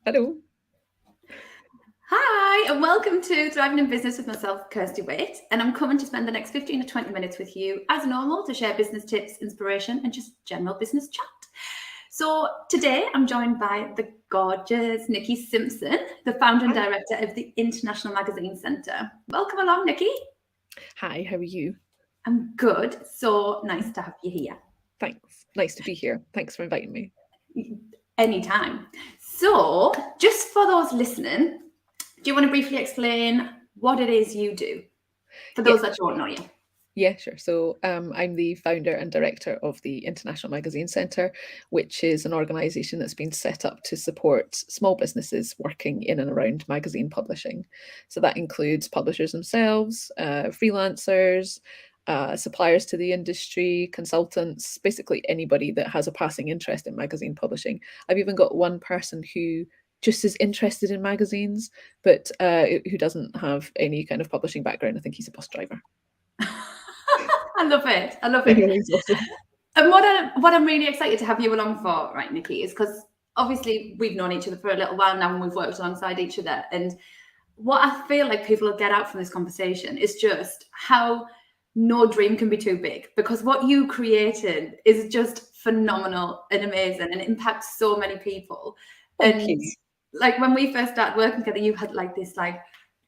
Hello. Hi, and welcome to Thriving in Business with myself, Kirsty Waite. And I'm coming to spend the next 15 to 20 minutes with you, as normal, to share business tips, inspiration, and just general business chat. So today I'm joined by the gorgeous Nikki Simpson, the founder and Hi. director of the International Magazine Centre. Welcome along, Nikki. Hi, how are you? I'm good. So nice to have you here. Thanks. Nice to be here. Thanks for inviting me. Anytime. So, just for those listening, do you want to briefly explain what it is you do for Yeah, those that don't know you? yeah, sure. So I'm the founder and director of the International Magazine Centre, which is an organisation that's been set up to support small businesses working in and around magazine publishing. So that includes publishers themselves, freelancers, suppliers to the industry, consultants, basically anybody that has a passing interest in magazine publishing. I've even got one person who just is interested in magazines, but who doesn't have any kind of publishing background. I think he's a bus driver. I love it. I love I it. know he's awesome. And what I'm really excited to have you along for, right, Nikki, is because obviously we've known each other for a little while now and we've worked alongside each other. And what I feel like people will get out from this conversation is just how no dream can be too big, because what you created is just phenomenal and amazing and it impacts so many people. Thank And you. like when we first started working together, you had like this like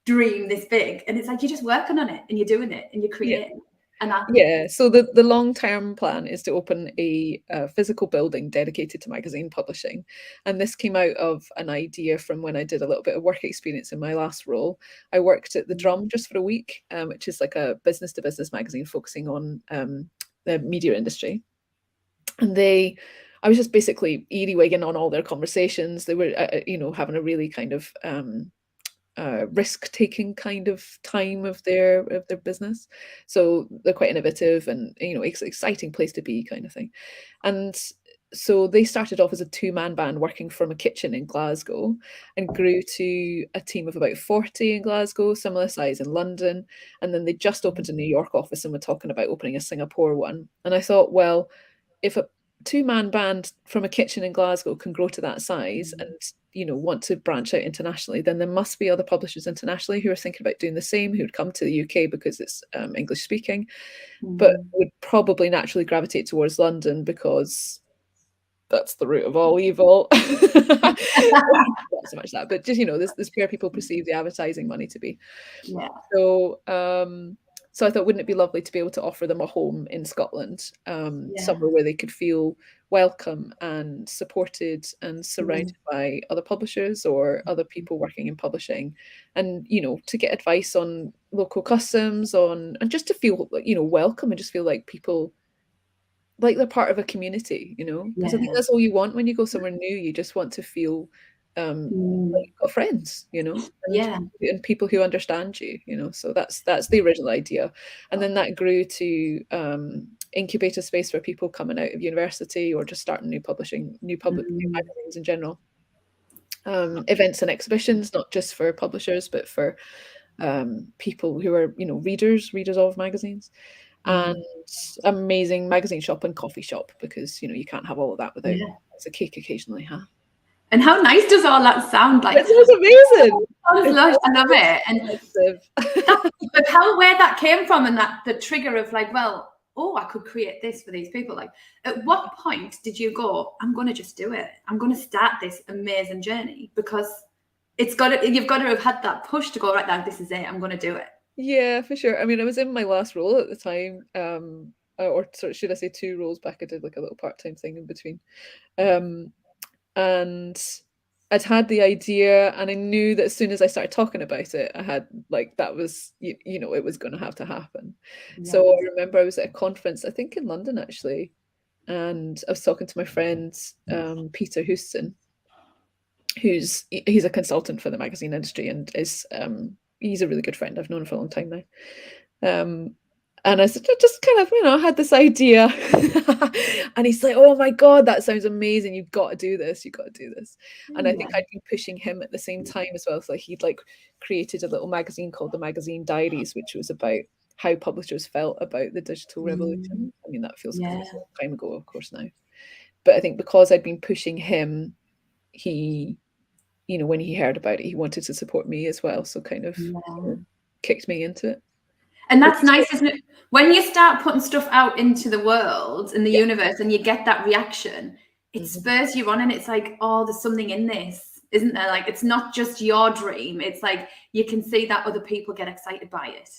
dream this big, and it's like you're just working on it and you're doing it and you're Yeah. creating. And I Yeah. So the long-term plan is to open a physical building dedicated to magazine publishing. And this came out of an idea from when I did a little bit of work experience in my last role. I worked at the Drum just for a week, which is like a business to business magazine focusing on the media industry. And I was just basically earwigging on all their conversations. They were, having a really kind of risk-taking kind of time of their business. So they're quite innovative and exciting place to be kind of thing. And so they started off as a two-man band working from a kitchen in Glasgow and grew to a team of about 40 in Glasgow, similar size in London. And then they just opened a New York office and were talking about opening a Singapore one. And I thought, well, if a two-man band from a kitchen in Glasgow can grow to that size and want to branch out internationally, then there must be other publishers internationally who are thinking about doing the same, who would come to the UK because it's English speaking, but would probably naturally gravitate towards London because that's the root of all evil. Not so much that, but just this where people perceive the advertising money to be. yeah, So, so I thought, wouldn't it be lovely to be able to offer them a home in Scotland, yeah. somewhere where they could feel welcome and supported and surrounded Mm. by other publishers or other people working in publishing, and to get advice on local customs, on and just to feel welcome and just feel like people like they're part of a community, because I think Yeah. that's all you want when you go somewhere new. You just want to feel like Mm. you've got friends, Yeah. and people who understand you, So that's the original idea, and then that grew to incubator space for people coming out of university or just starting new Mm. magazines in general. Events and exhibitions, not just for publishers, but for people who are readers of magazines, and Mm. amazing magazine shop and coffee shop, because you can't have all of that without Yeah. a cake occasionally, huh? And how nice does all that sound? Like, It sounds amazing. sounds It's lush. all I love it. And expensive. that, but how where that came from and that the trigger of like, well, oh, I could create this for these people. Like, at what point did you go, I'm going to just do it? I'm going to start this amazing journey, because you've got to have had that push to go, right now, this is it. I'm going to do it. Yeah, for sure. I mean, I was in my last role at the time, or sort of, should I say, two roles back. I did like a little part-time thing in between. Um, and I'd had the idea, and I knew that as soon as I started talking about it, I had like that was it was going to have to happen. So Yeah. I remember I was at a conference, I think in London actually, and I was talking to my friend Peter Houston, he's a consultant for the magazine industry and is he's a really good friend. I've known him for a long time now. And I said, I just kind of, had this idea. And he's like, oh my God, that sounds amazing. You've got to do this. You've got to do this. And I Yeah. think I'd been pushing him at the same time as well. So he'd like created a little magazine called the Magazine Diaries, which was about how publishers felt about the digital Mm. revolution. I mean, that feels Yeah. a long time ago, of course, now. But I think because I'd been pushing him, he you know, when he heard about it, he wanted to support me as well. So kind of, Yeah. you know, kicked me into it. And Which that's is nice, isn't it? When you start putting stuff out into the world and the yeah. universe and you get that reaction, it Mhm. spurs you on and it's like, oh, there's something in this, isn't there? Like it's not just your dream. It's like you can see that other people get excited by it.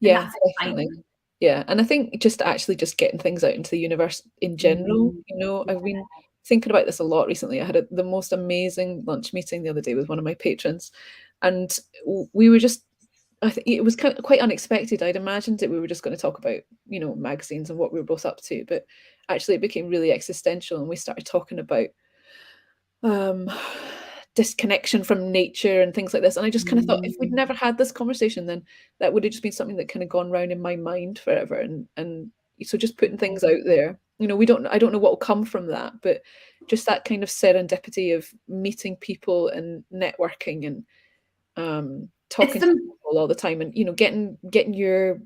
And Yeah, that's definitely. exciting. Yeah, and I think just actually just getting things out into the universe in general, Mm, you know, yeah. I've been thinking about this a lot recently. I had the most amazing lunch meeting the other day with one of my patrons, and we were just, I think it was kind of quite unexpected. I'd imagined that we were just going to talk about, you know, magazines and what we were both up to, but actually it became really existential, and we started talking about um disconnection from nature and things like this. And I just kind of thought if we'd Mm, never had this conversation, then that would have just been something that kind of gone round in my mind forever. And so just putting things out there, you know, I don't know what will come from that, but just that kind of serendipity of meeting people and networking and it's talking to the people all the time, and you know, getting your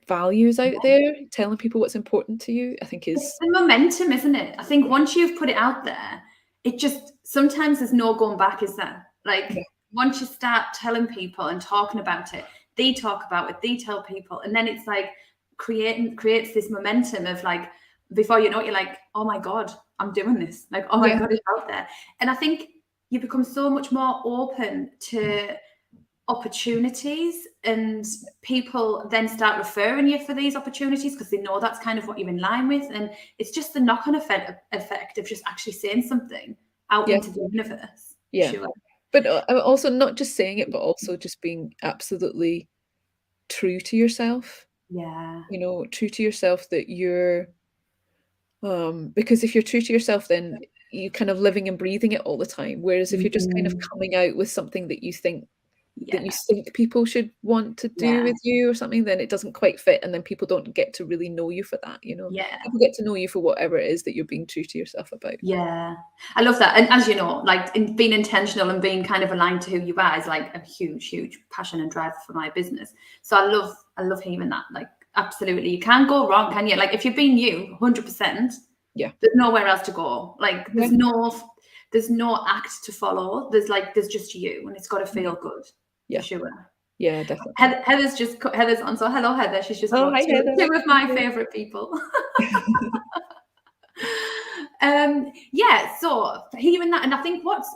values out there, telling people what's important to you, I think It's is the momentum, isn't it? I think once you've put it out there, it just sometimes there's no going back, is there? yeah, Like once you start telling people and talking about it, they talk about it, they tell people, and then it's like creates this momentum of like before you know it, you're like, oh my God, I'm doing this. Like, oh my yeah, God, it's out there. And I think you become so much more open to opportunities and people then start referring you for these opportunities because they know that's kind of what you're in line with, and it's just the knock-on effect of just actually saying something out yeah, into the universe for yeah. sure. But also not just saying it, but also just being absolutely true to yourself. Yeah, You know, true to yourself, that you're because if you're true to yourself, then you kind of living and breathing it all the time. Whereas if you're just kind of mm, coming out with something that you yeah, think people should want to do yeah, with you or something, then it doesn't quite fit, and then people don't get to really know you for that, you know. yeah. People get to know you for whatever it is that you're being true to yourself about. Yeah, I love that. And as you know, like being intentional and being kind of aligned to who you are is like a huge, huge passion and drive for my business. So I love hearing that. Like, absolutely, you can't go wrong, can you? Like, if you're being you, 100%, Yeah. there's nowhere else to go. Like, Yeah. there's no act to follow. There's just you, and it's got to Yeah. feel good for Yeah. sure. Yeah, definitely. Heather's on. So hello, Heather. She's just Oh, come up. hi, Heather. Two of my favorite people. Yeah, so hearing that, and I think what's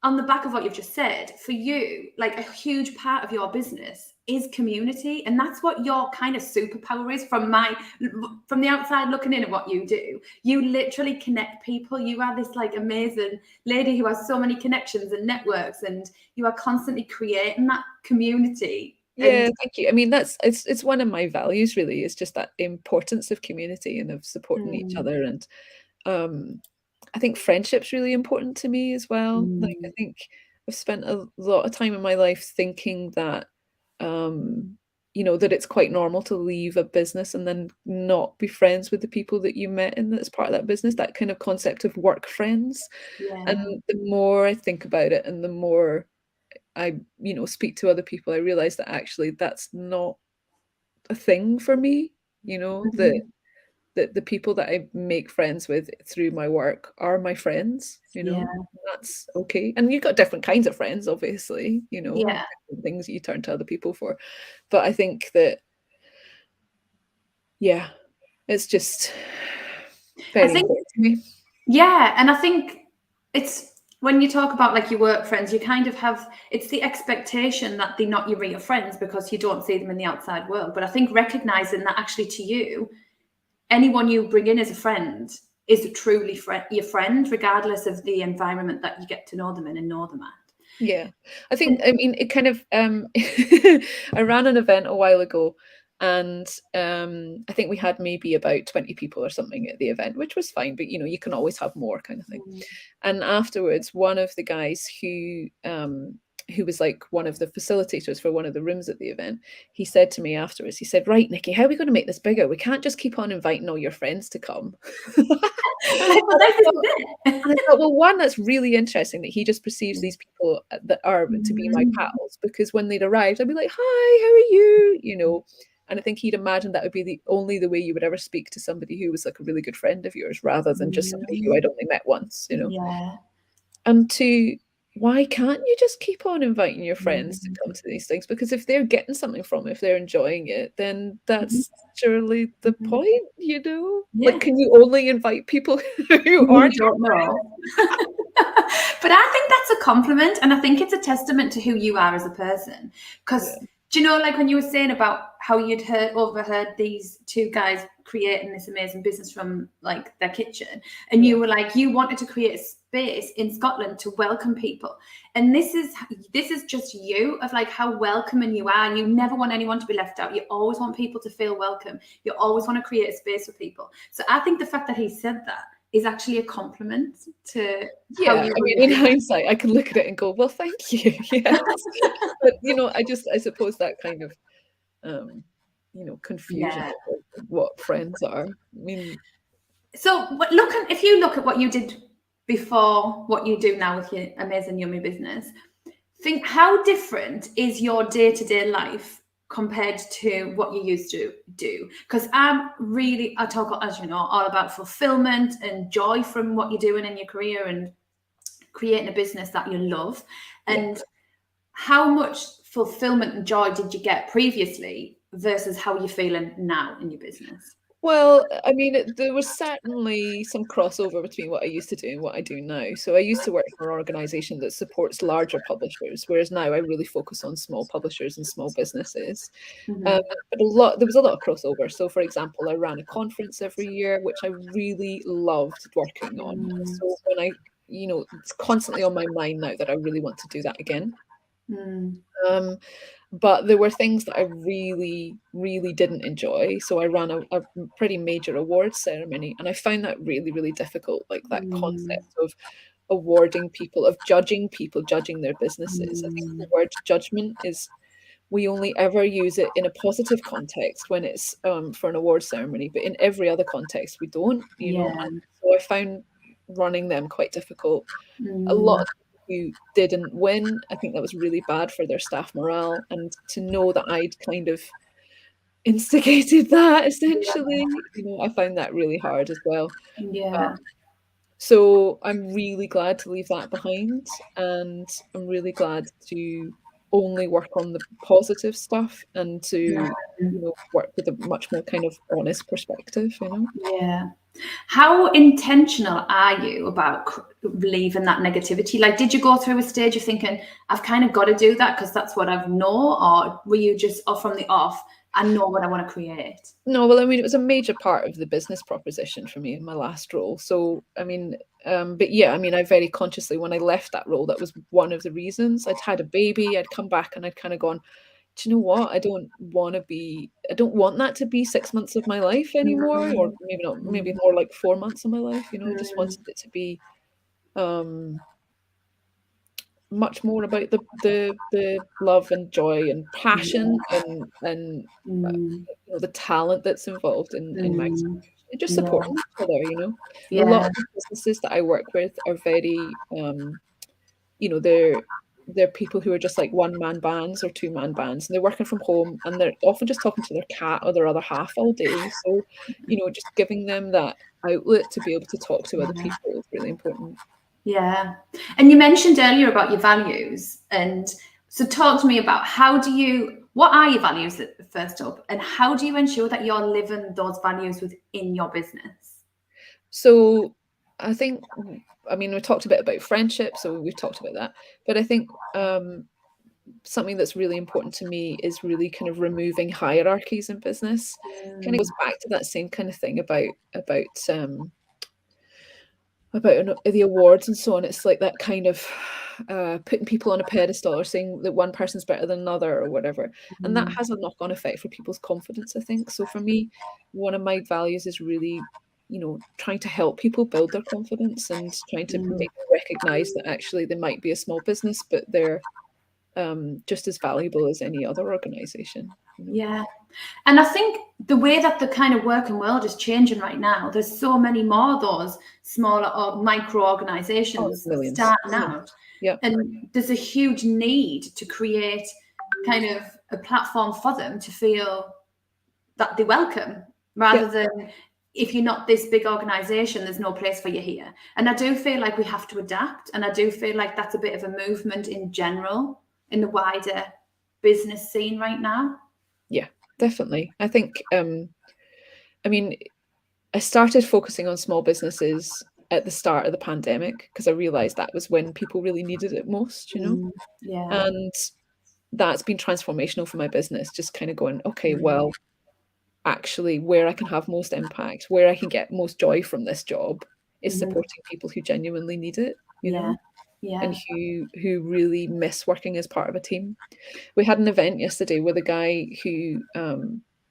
on the back of what you've just said, for you, like a huge part of your business is community, and that's what your kind of superpower is. From the outside looking in at what you do, you literally connect people. You are this like amazing lady who has so many connections and networks, and you are constantly creating that community. Yeah, And thank you. I mean, it's one of my values really, is just that importance of community and of supporting each mm, other. And um I think friendship's really important to me as well. Like, I mm, think I've spent a lot of time in my life thinking that, um, you know, that it's quite normal to leave a business and then not be friends with the people that you met in that's part of that business, that kind of concept of work friends. And yeah, the more I think about it and the more I, you know, speak to other people, I realize that actually that's not a thing for me, you know, that mhm, the people that I make friends with through my work are my friends, you yeah, know, that's okay. And you've got different kinds of friends, obviously, you know, yeah. different things you turn to other people for. But I think that, yeah, it's just I very think important to me. Yeah, and I think it's when you talk about like your work friends, you kind of have it's the expectation that they're not your real friends because you don't see them in the outside world. But I think recognizing that actually to you, anyone you bring in as a friend is truly your friend, regardless of the environment that you get to know them in and know them at. Yeah. I think, And I mean, it kind of I ran an event a while ago, and I think we had maybe about 20 people or something at the event, which was fine, but you know, you can always have more, kind of thing. And afterwards, one of the guys who was like one of the facilitators for one of the rooms at the event, he said to me afterwards, he said, "Right, Nikki, how are we going to make this bigger? We can't just keep on inviting all your friends to come." I'm like, well, And I this thought, is it. and I thought, well, one, that's really interesting that he just perceives these people that are to be my Mm, pals, because when they'd arrived, I'd be like, "Hi, how are you?" You know, and I think he'd imagined that would be the way you would ever speak to somebody who was like a really good friend of yours, rather than just somebody who mm, I'd only met once, you know. yeah. And to why can't you just keep on inviting your friends to Mm. come to these things? Because if they're getting something from it, if they're enjoying it, then Mhm. that's surely the Mhm. point, you know? Like, Yeah. can you only invite people who You aren't your don't know. But I think that's a compliment, and I think it's a testament to who you are as a person. friends? Because do you know, like when you were saying about how you'd overheard these two guys creating this amazing business from like their kitchen, and Yeah. you were like, you wanted to create a space in Scotland to welcome people, and this is just you of like how welcoming you are. You never want anyone to be left out. You always want people to feel welcome. You always want to create a space for people. So I think the fact that he said that is actually a compliment to how Yeah, you I run mean, your in business. hindsight, I can look at it and go, "Well, thank you." Yes. But, I suppose that kind of, confusion Yeah. of what friends are. I mean, So, if you look at what you did before, what you do now with your amazing yummy business, think how different is your day to day life compared to what you used to do? Because I talk, as you know, all about fulfillment and joy from what you're doing in your career and creating a business that you love. yeah. And how much fulfillment and joy did you get previously versus how you're feeling now in your business? Well, I mean, there was certainly some crossover between what I used to do and what I do now. So I used to work for an organization that supports larger publishers, whereas now I really focus on small publishers and small businesses. Um, Mm-hmm. but there was a lot of crossover. So, for example, I ran a conference every year, which I really loved working on. And Mm, so it's constantly on my mind now that I really want to do that again. mm, Um, but there were things that I really, really didn't enjoy. So I ran a pretty major awards ceremony, and I found that really, really difficult. Like that mm, concept of awarding people, of judging people, judging their businesses. I think the mm. word judgment is we only ever use it in a positive context when it's for an award ceremony, but in every other context we don't. Yeah. And so I found running them quite difficult. A lot Mm, of people who didn't win, I think that was really bad for their staff morale. And to know that I'd kind of instigated that essentially, I found that really hard as well. yeah. So I'm really glad to leave that behind, and I'm really glad to only work on the positive stuff and to, work with a much more kind of honest perspective. Yeah. How intentional are you about leaving that negativity? Like, did you go through a stage of thinking, I've kind of got to do that because that's what I've know, or were you just off from the off, I know what I want to create? No, well, I mean, it was a major part of the business proposition for me in my last role. So, I mean, but yeah, I mean, I very consciously, when I left that role, that was one of the reasons. I'd had a baby, I'd come back and I'd kind of gone, do you know what? I don't want that to be 6 months of my life anymore, or Mm, maybe not, maybe mm, more like 4 months of my life. I just wanted mm, it to be um, much more about the love and joy and passion and mm, the talent that's involved in my mm, just yeah. supporting each other. A lot Yeah. of the businesses that I work with are very, they're people who are just like one-man bands or two-man bands, and they're working from home, and they're often just talking to their cat or their other half all day. So, just giving them that outlet to be able to talk to other Yeah. people is really important. Yeah. And you mentioned earlier about your values. And so talk to me about what are your values first up, and how do you ensure that you're living those values within your business? So, I think, I mean, we talked a bit about friendship, so we've talked about that, but I think something that's really important to me is really kind of removing hierarchies in business. Kind of Mm, goes back to that same kind of thing about the awards and so on. It's like that kind of putting people on a pedestal or saying that one person's better than another or whatever, and that mm, has a knock-on effect for people's confidence, I think. So for me, one of my values is really, trying to help people build their confidence and trying to mm. make them recognize that actually they might be a small business, but they're just as valuable as any other organization. Yeah. And I think the way that the kind of working world is changing right now, there's so many more of those smaller or micro Oh, organizations millions. starting out. Yeah, And there's a huge need to create kind of a platform for them to feel that they welcome yeah, rather than if you're not this big organization, there's no place for you here. And I do feel like we have to adapt. And I do feel like that's a bit of a movement in general in the wider business scene right now. Yeah, definitely. I think, I mean, I started focusing on small businesses at the start of the pandemic because I realized that was when people really needed it most, Yeah. And that's been transformational for my business, just kind of going, okay, well, actually, where I can have most impact, where I can get most joy from this job is supporting people who genuinely need it, Yeah. and who really miss working as part of a team. We had an event yesterday where the guy who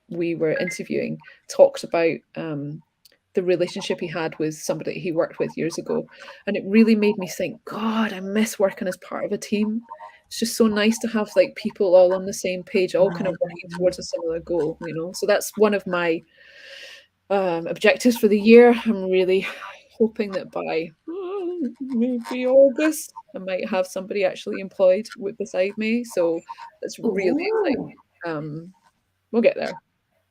we were interviewing talked about the relationship he had with somebody he worked with years ago. And it really made me think, God, I miss working as part of a team. It's just so nice to have like people all on the same page, all kind of working towards a similar goal, So that's one of my objectives for the year. I'm really hoping that by maybe August, I might have somebody actually employed beside me. So that's really Ooh, exciting. We'll get there.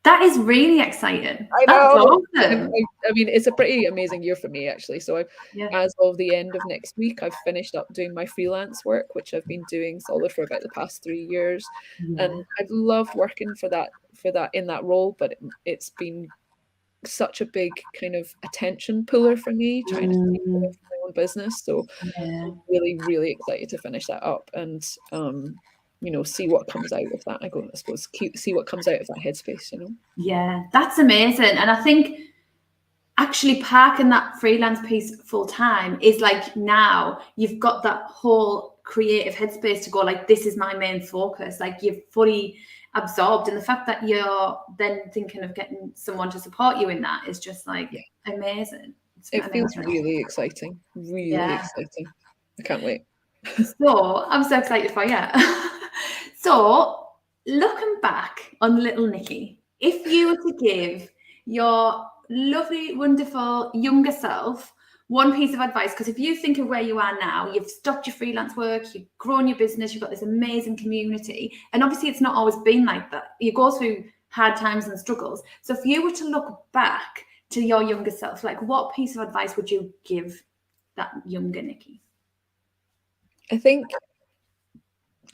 that is really exciting. I That's know. awesome. I mean, it's a pretty amazing year for me, actually. So, Yeah. as of the end of next week, I've finished up doing my freelance work, which I've been doing solid for about the past 3 years, and I've loved working for that in that role. But it's been such a big kind of attention puller for me, trying to take over for my own business. So, Yeah. I'm really, really excited to finish that up and see what comes out of that. I suppose see what comes out of that headspace. Yeah, that's amazing. And I think actually parking that freelance piece full time is like now you've got that whole creative headspace to go like, this is my main focus. Like you're fully absorbed. And the fact that you're then thinking of getting someone to support you in that is just like amazing. It feels really exciting. Really exciting. I can't wait. So I'm so excited for you. So looking back on little Nikki, if you were to give your lovely, wonderful younger self one piece of advice, because if you think of where you are now, you've stopped your freelance work, you've grown your business, you've got this amazing community, and obviously it's not always been like that. You go through hard times and struggles. So if you were to look back to your younger self, like what piece of advice would you give that younger Nikki? I think,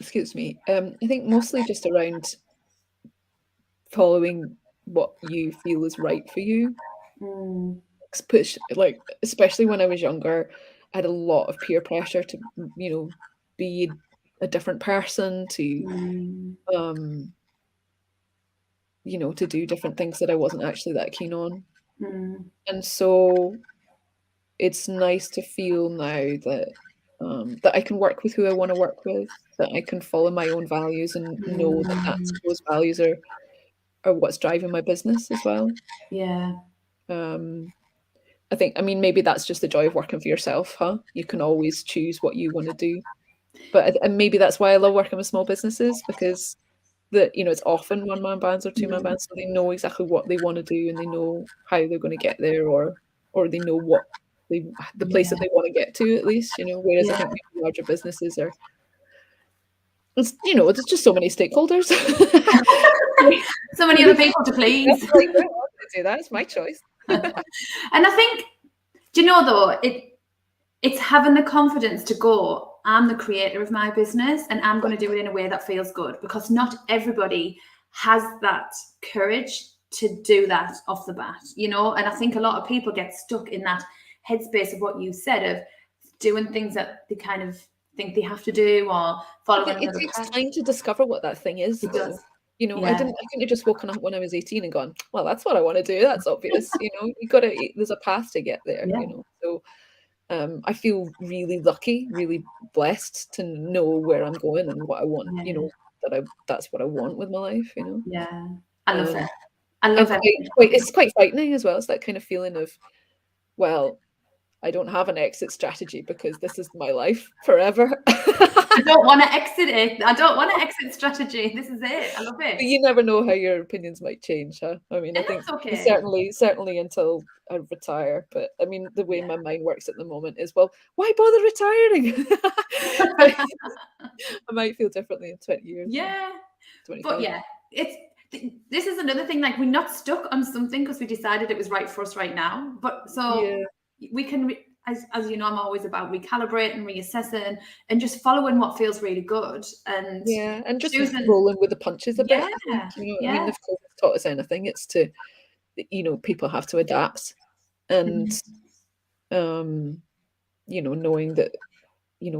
excuse me, I think mostly just around following what you feel is right for you. Push, like, especially when I was younger, I had a lot of peer pressure to, be a different person, to to do different things that I wasn't actually that keen on. And so it's nice to feel now that that I can work with who I want to work with, that I can follow my own values and know that those values are what's driving my business as well. Yeah. I think, I mean, maybe that's just the joy of working for yourself, huh? You can always choose what you want to do. But and maybe that's why I love working with small businesses, because it's often one-man bands or two-man bands, so they know exactly what they want to do and they know how they're going to get there, or they know what the place that they want to get to, at least, whereas I think maybe larger businesses are, there's just so many stakeholders. So many other people to please. That's right, I want to do that. It's my choice. And I think, do you know though, it's having the confidence to go, I'm the creator of my business and I'm going to do it in a way that feels good, because not everybody has that courage to do that off the bat, and I think a lot of people get stuck in that headspace of what you said, of doing things that they kind of think they have to do or following it takes time to discover what that thing is, it though. does. I couldn't have just woken up when I was 18 and gone, well, that's what I want to do. That's obvious. There's a path to get there, So I feel really lucky, really blessed to know where I'm going and what I want, that's what I want with my life, Yeah. I love it. I love it. It's quite frightening as well. It's that kind of feeling of, well, I don't have an exit strategy because this is my life forever. I don't want to exit it. I don't want to exit strategy. This is it. I love it. But you never know how your opinions might change, huh? I mean, I think certainly until I retire. But I mean, the way my mind works at the moment is, well, why bother retiring? I might feel differently in 20 years. Yeah. 25. But yeah, this is another thing, like we're not stuck on something because we decided it was right for us right now, but so we can as you know, I'm always about recalibrating, reassessing, and just following what feels really good, and just choosing rolling with the punches a bit. I think, I mean, if COVID's taught us anything, it's to, people have to adapt, and knowing that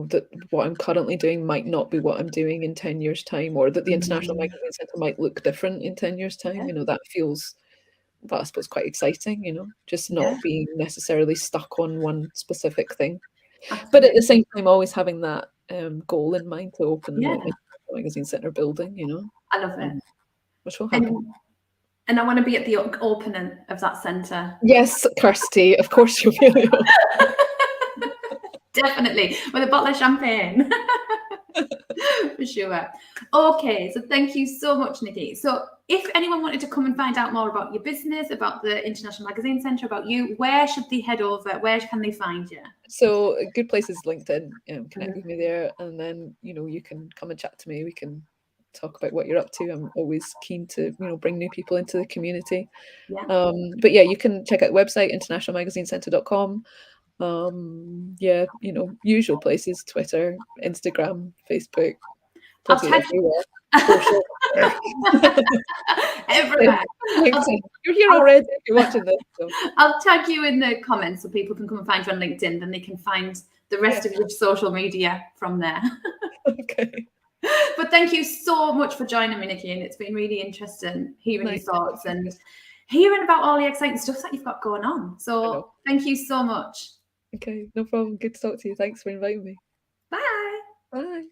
that what I'm currently doing might not be what I'm doing in 10 years' time, or that the International Magazine Centre might look different in 10 years' time. That feels, I suppose, quite exciting, just not being necessarily stuck on one specific thing. Absolutely. But at the same time, always having that goal in mind to open the International Magazine Centre building, I love it. Which will happen. And I want to be at the opening of that centre. Yes, Kirsty, of course you'll be. Definitely, with a bottle of champagne. For sure. Okay, so thank you so much, Nikki. So if anyone wanted to come and find out more about your business, about the International Magazine Centre, about you, where should they head over? Where can they find you? So a good place is LinkedIn. Connect with me there, and then you can come and chat to me. We can talk about what you're up to. I'm always keen to bring new people into the community. But yeah, you can check out the website internationalmagazinecentre.com. Usual places: Twitter, Instagram, Facebook, everywhere. Everywhere. You're here already if you're watching this. So. I'll tag you in the comments so people can come and find you on LinkedIn, then they can find the rest of your social media from there. Okay. But thank you so much for joining me, Nikki, and it's been really interesting hearing your thoughts and hearing about all the exciting stuff that you've got going on. So thank you so much. Okay, no problem. Good to talk to you. Thanks for inviting me. Bye. Bye.